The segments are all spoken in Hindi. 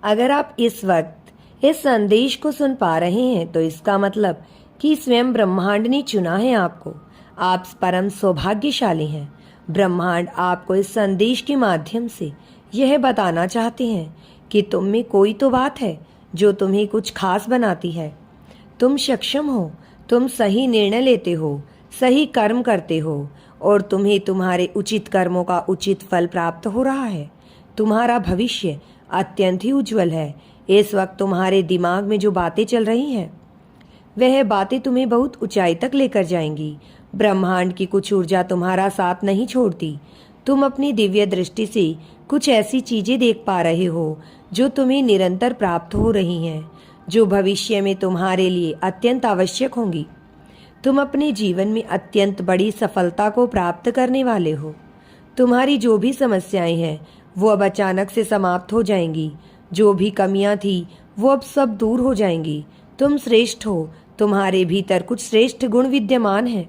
अगर आप इस वक्त इस संदेश को सुन पा रहे हैं तो इसका मतलब कि स्वयं ब्रह्मांड ने चुना है आपको। आप परम सौभाग्यशाली हैं। ब्रह्मांड आपको इस संदेश के माध्यम से यह बताना चाहते हैं कि तुम में कोई तो बात है जो तुम्हें कुछ खास बनाती है। तुम सक्षम हो, तुम सही निर्णय लेते हो, सही कर्म करते हो और तुम्हें तुम्हारे उचित कर्मों का उचित फल प्राप्त हो रहा है। तुम्हारा भविष्य अत्यंत ही उज्जवल है। इस वक्त तुम्हारे दिमाग में जो बातें चल रही हैं वह बातें तुम्हें बहुत ऊंचाई तक लेकर जाएंगी। ब्रह्मांड की कुछ ऊर्जा तुम्हारा साथ नहीं छोड़ती। तुम अपनी दिव्य दृष्टि से कुछ ऐसी चीजें देख पा रहे हो जो तुम्हें निरंतर प्राप्त हो रही हैं, जो भविष्य में तुम्हारे लिए अत्यंत आवश्यक होंगी। तुम अपने जीवन में अत्यंत बड़ी सफलता को प्राप्त करने वाले हो। तुम्हारी जो भी समस्याएं हैं वो अब अचानक से समाप्त हो जाएंगी। जो भी कमियां थी वो अब सब दूर हो जाएंगी। तुम श्रेष्ठ हो। तुम्हारे भीतर कुछ श्रेष्ठ गुण विद्यमान हैं।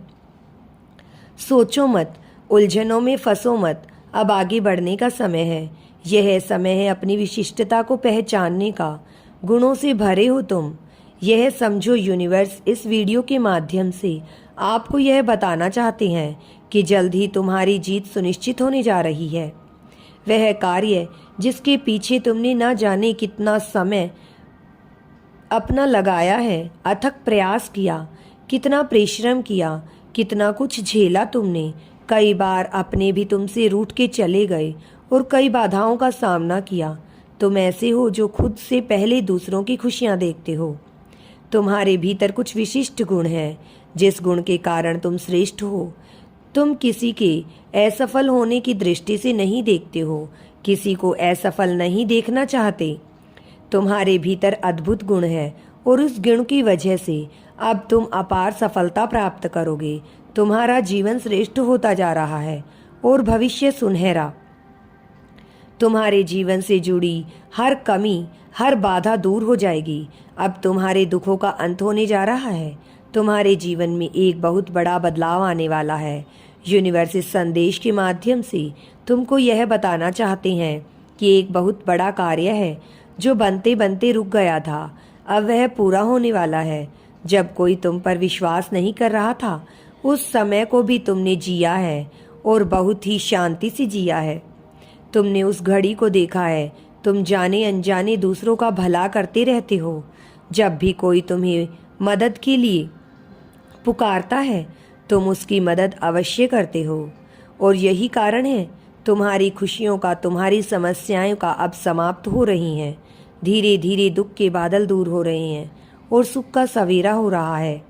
सोचो मत, उलझनों में फंसो मत। अब आगे बढ़ने का समय है। यह समय है अपनी विशिष्टता को पहचानने का। गुणों से भरे हो तुम। यह समझो, यूनिवर्स इस वीडियो के माध्यम से आपको यह बताना चाहते हैं कि जल्द ही तुम्हारी जीत सुनिश्चित होने जा रही है। वह कार्य जिसके पीछे तुमने न जाने कितना समय अपना लगाया है, अथक प्रयास किया, कितना परिश्रम किया, कितना कुछ झेला तुमने। कई बार अपने भी तुमसे रूठ के चले गए और कई बाधाओं का सामना किया। तुम ऐसे हो जो खुद से पहले दूसरों की खुशियां देखते हो। तुम्हारे भीतर कुछ विशिष्ट गुण हैं जिस गुण के कारण तुम श्रेष्ठ हो। तुम किसी के असफल होने की दृष्टि से नहीं देखते हो, किसी को असफल नहीं देखना चाहते। तुम्हारे भीतर अद्भुत गुण है और उस गुण की वजह से अब तुम अपार सफलता प्राप्त करोगे। तुम्हारा जीवन श्रेष्ठ होता जा रहा है और भविष्य सुनहरा। तुम्हारे जीवन से जुड़ी हर कमी, हर बाधा दूर हो जाएगी। अब तुम्हारे दुखों का अंत होने जा रहा है। तुम्हारे जीवन में एक बहुत बड़ा बदलाव आने वाला है। यूनिवर्स इस संदेश के माध्यम से तुमको यह बताना चाहते हैं कि एक बहुत बड़ा कार्य है जो बनते बनते रुक गया था, अब वह पूरा होने वाला है। जब कोई तुम पर विश्वास नहीं कर रहा था, उस समय को भी तुमने जिया है और बहुत ही शांति से जिया है। तुमने उस घड़ी को देखा है। तुम जाने अनजाने दूसरों का भला करते रहते हो। जब भी कोई तुम्हें मदद के लिए पुकारता है तुम उसकी मदद अवश्य करते हो और यही कारण है तुम्हारी खुशियों का, तुम्हारी समस्याएं का अब समाप्त हो रही हैं। धीरे धीरे दुख के बादल दूर हो रहे हैं और सुख का सवेरा हो रहा है।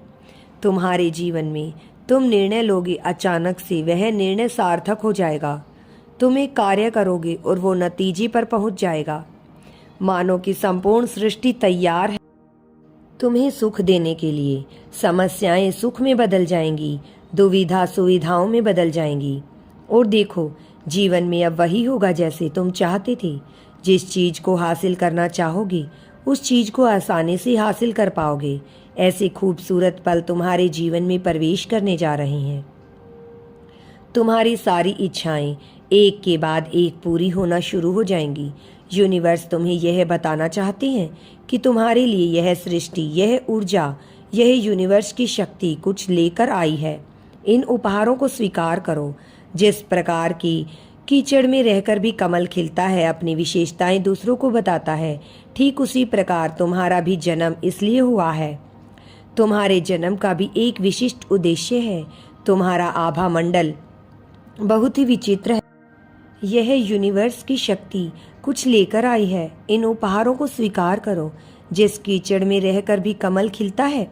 तुम्हारे जीवन में तुम निर्णय लोगे, अचानक से वह निर्णय सार्थक हो जाएगा। तुम एक कार्य करोगे और वो नतीजे पर पहुंच जाएगा। मानो कि संपूर्ण सृष्टि तैयार है तुम्हें सुख देने के लिए। समस्याएं सुख में बदल जाएंगी, दुविधा सुविधाओं में बदल जाएंगी। और देखो, जीवन में अब वही होगा जैसे तुम चाहते थे। जिस चीज को हासिल करना चाहोगे उस चीज को आसानी से हासिल कर पाओगे। ऐसे खूबसूरत पल तुम्हारे जीवन में प्रवेश करने जा रहे हैं। तुम्हारी सारी इच्छाएं एक के बाद एक पूरी होना शुरू हो जाएंगी। यूनिवर्स तुम्हें यह बताना चाहते हैं कि तुम्हारे लिए यह सृष्टि, यह ऊर्जा, यह यूनिवर्स की शक्ति कुछ लेकर आई है। इन उपहारों को स्वीकार करो। जिस प्रकार की कीचड़ में रहकर भी कमल खिलता है, अपनी विशेषताएं दूसरों को बताता है, ठीक उसी प्रकार तुम्हारा भी जन्म इसलिए हुआ है। तुम्हारे जन्म का भी एक विशिष्ट उद्देश्य है। तुम्हारा आभा मंडल बहुत ही विचित्र है। यह यूनिवर्स की शक्ति कुछ लेकर आई है। इन उपहारों को स्वीकार करो। जिस कीचड़ में रहकर भी कमल खिलता है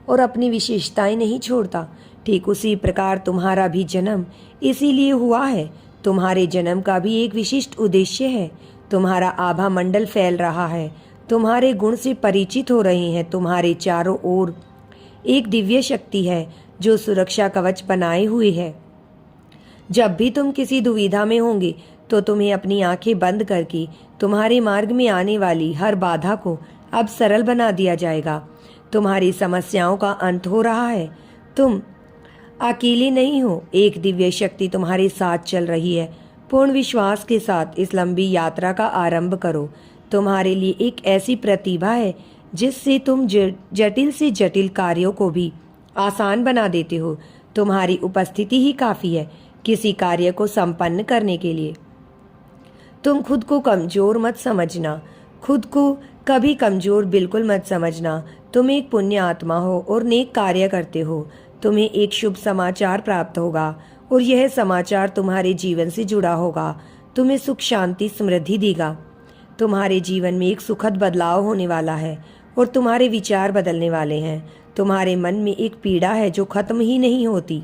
और अपनी विशेषताएं नहीं छोड़ता, ठीक उसी प्रकार तुम्हारा भी जन्म इसीलिए हुआ है। तुम्हारे जन्म का भी एक विशिष्ट उद्देश्य है। तुम्हारा आभा मंडल फैल रहा है। तुम्हारे गुण से परिचित हो रहे हैं। तुम्हारे चारों ओर एक दिव्य शक्ति है जो सुरक्षा कवच बनाए हुए है। जब भी तुम किसी दुविधा में होंगे तो तुम्हें अपनी आंखें बंद करके तुम्हारे मार्ग में आने वाली हर बाधा को अब सरल बना दिया जाएगा। तुम्हारी समस्याओं का अंत हो रहा है। तुम अकेले नहीं हो। एक दिव्य शक्ति तुम्हारे साथ चल रही है। पूर्ण विश्वास के साथ इस लंबी यात्रा का आरंभ करो। तुम्हारे लिए एक ऐसी प्रतिभा है जिससे तुम जटिल से जटिल कार्यों को भी आसान बना देते हो। तुम्हारी उपस्थिति ही काफ़ी है किसी कार्य को संपन्न करने के लिए। तुम खुद को कमज़ोर मत समझना, खुद को कभी कमज़ोर बिल्कुल मत समझना। तुम एक पुण्य आत्मा हो और नेक कार्य करते हो। तुम्हें एक शुभ समाचार प्राप्त होगा और यह समाचार तुम्हारे जीवन से जुड़ा होगा। तुम्हें सुख, शांति, समृद्धि देगा। तुम्हारे जीवन में एक सुखद बदलाव होने वाला है और तुम्हारे विचार बदलने वाले हैं। तुम्हारे मन में एक पीड़ा है जो खत्म ही नहीं होती।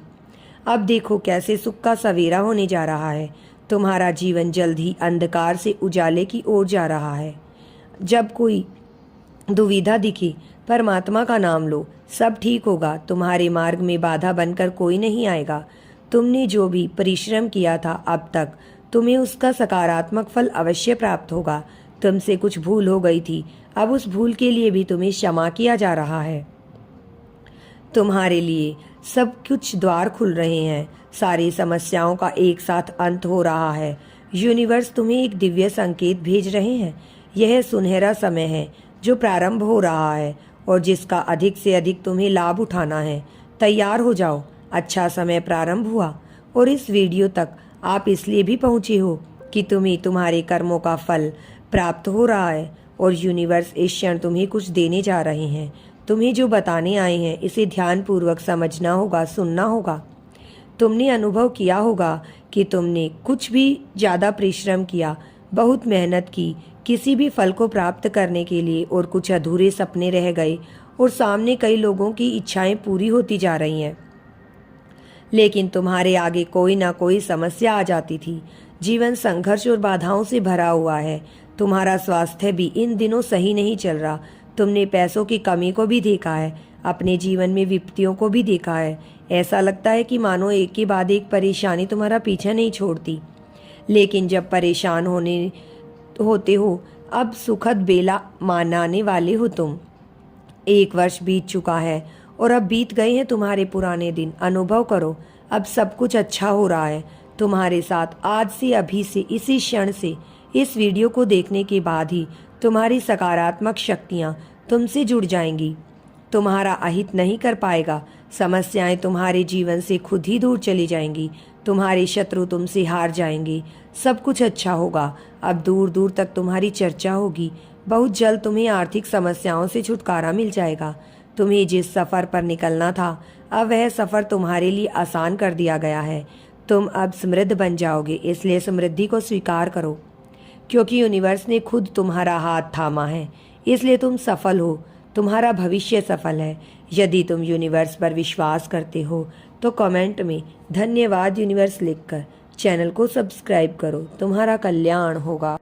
अब देखो कैसे सुख का सवेरा होने जा रहा है। तुम्हारा जीवन जल्द ही अंधकार से उजाले की ओर जा रहा है। जब कोई दुविधा दिखे, परमात्मा का नाम लो, सब ठीक होगा। तुम्हारे मार्ग में बाधा बनकर कोई नहीं आएगा। तुमने जो भी परिश्रम किया था अब तक, तुम्हें उसका सकारात्मक फल अवश्य प्राप्त होगा। तुमसे कुछ भूल हो गई थी, अब उस भूल के लिए भी तुम्हें क्षमा किया जा रहा है। तुम्हारे लिए सब कुछ द्वार खुल रहे हैं। सारी समस्याओं का एक साथ अंत हो रहा है। यूनिवर्स तुम्हें एक दिव्य संकेत भेज रहे हैं। यह सुनहरा समय है जो प्रारंभ हो रहा है और जिसका अधिक से अधिक तुम्हें लाभ उठाना है। तैयार हो जाओ, अच्छा समय प्रारंभ हुआ। और इस वीडियो तक आप इसलिए भी पहुँचे हो कि तुम्हें तुम्हारे कर्मों का फल प्राप्त हो रहा है और यूनिवर्स इस क्षण तुम्हें कुछ देने जा रहे हैं। तुम्हें जो बताने आए हैं इसे ध्यानपूर्वक समझना होगा, सुनना होगा। तुमने अनुभव किया होगा कि तुमने कुछ भी ज़्यादा परिश्रम किया, बहुत मेहनत की किसी भी फल को प्राप्त करने के लिए, और कुछ अधूरे सपने रह गए और सामने कई लोगों की इच्छाएं पूरी होती जा रही हैं, लेकिन तुम्हारे आगे कोई ना कोई समस्या आ जाती थी। जीवन संघर्ष और बाधाओं से भरा हुआ है। तुम्हारा स्वास्थ्य भी इन दिनों सही नहीं चल रहा। तुमने पैसों की कमी को भी देखा है, अपने जीवन में विपत्तियों को भी देखा है। ऐसा लगता है कि मानो एक के बाद एक परेशानी तुम्हारा पीछा नहीं छोड़ती। लेकिन जब परेशान होते हो, अब सुखद बेला मनाने वाले हो तुम। 1 वर्ष बीत चुका है और अब बीत गए हैं तुम्हारे पुराने दिन। अनुभव करो, अब सब कुछ अच्छा हो रहा है तुम्हारे साथ। आज से, अभी से, इसी क्षण से, इस वीडियो को देखने के बाद ही तुम्हारी सकारात्मक शक्तियाँ तुमसे जुड़ जाएंगी। तुम्हारा अहित नहीं कर पाएगा। समस्याएं तुम्हारे जीवन से खुद ही दूर चली जाएंगी। तुम्हारे शत्रु तुमसे हार जाएंगे। सब कुछ अच्छा होगा। अब दूर दूर तक तुम्हारी चर्चा होगी। बहुत जल्द तुम्हें आर्थिक समस्याओं से छुटकारा मिल जाएगा। तुम्हें जिस सफ़र पर निकलना था, अब वह सफ़र तुम्हारे लिए आसान कर दिया गया है। तुम अब समृद्ध बन जाओगे, इसलिए समृद्धि को स्वीकार करो, क्योंकि यूनिवर्स ने खुद तुम्हारा हाथ थामा है। इसलिए तुम सफल हो, तुम्हारा भविष्य सफल है। यदि तुम यूनिवर्स पर विश्वास करते हो तो कमेंट में धन्यवाद यूनिवर्स लिखकर चैनल को सब्सक्राइब करो। तुम्हारा कल्याण होगा।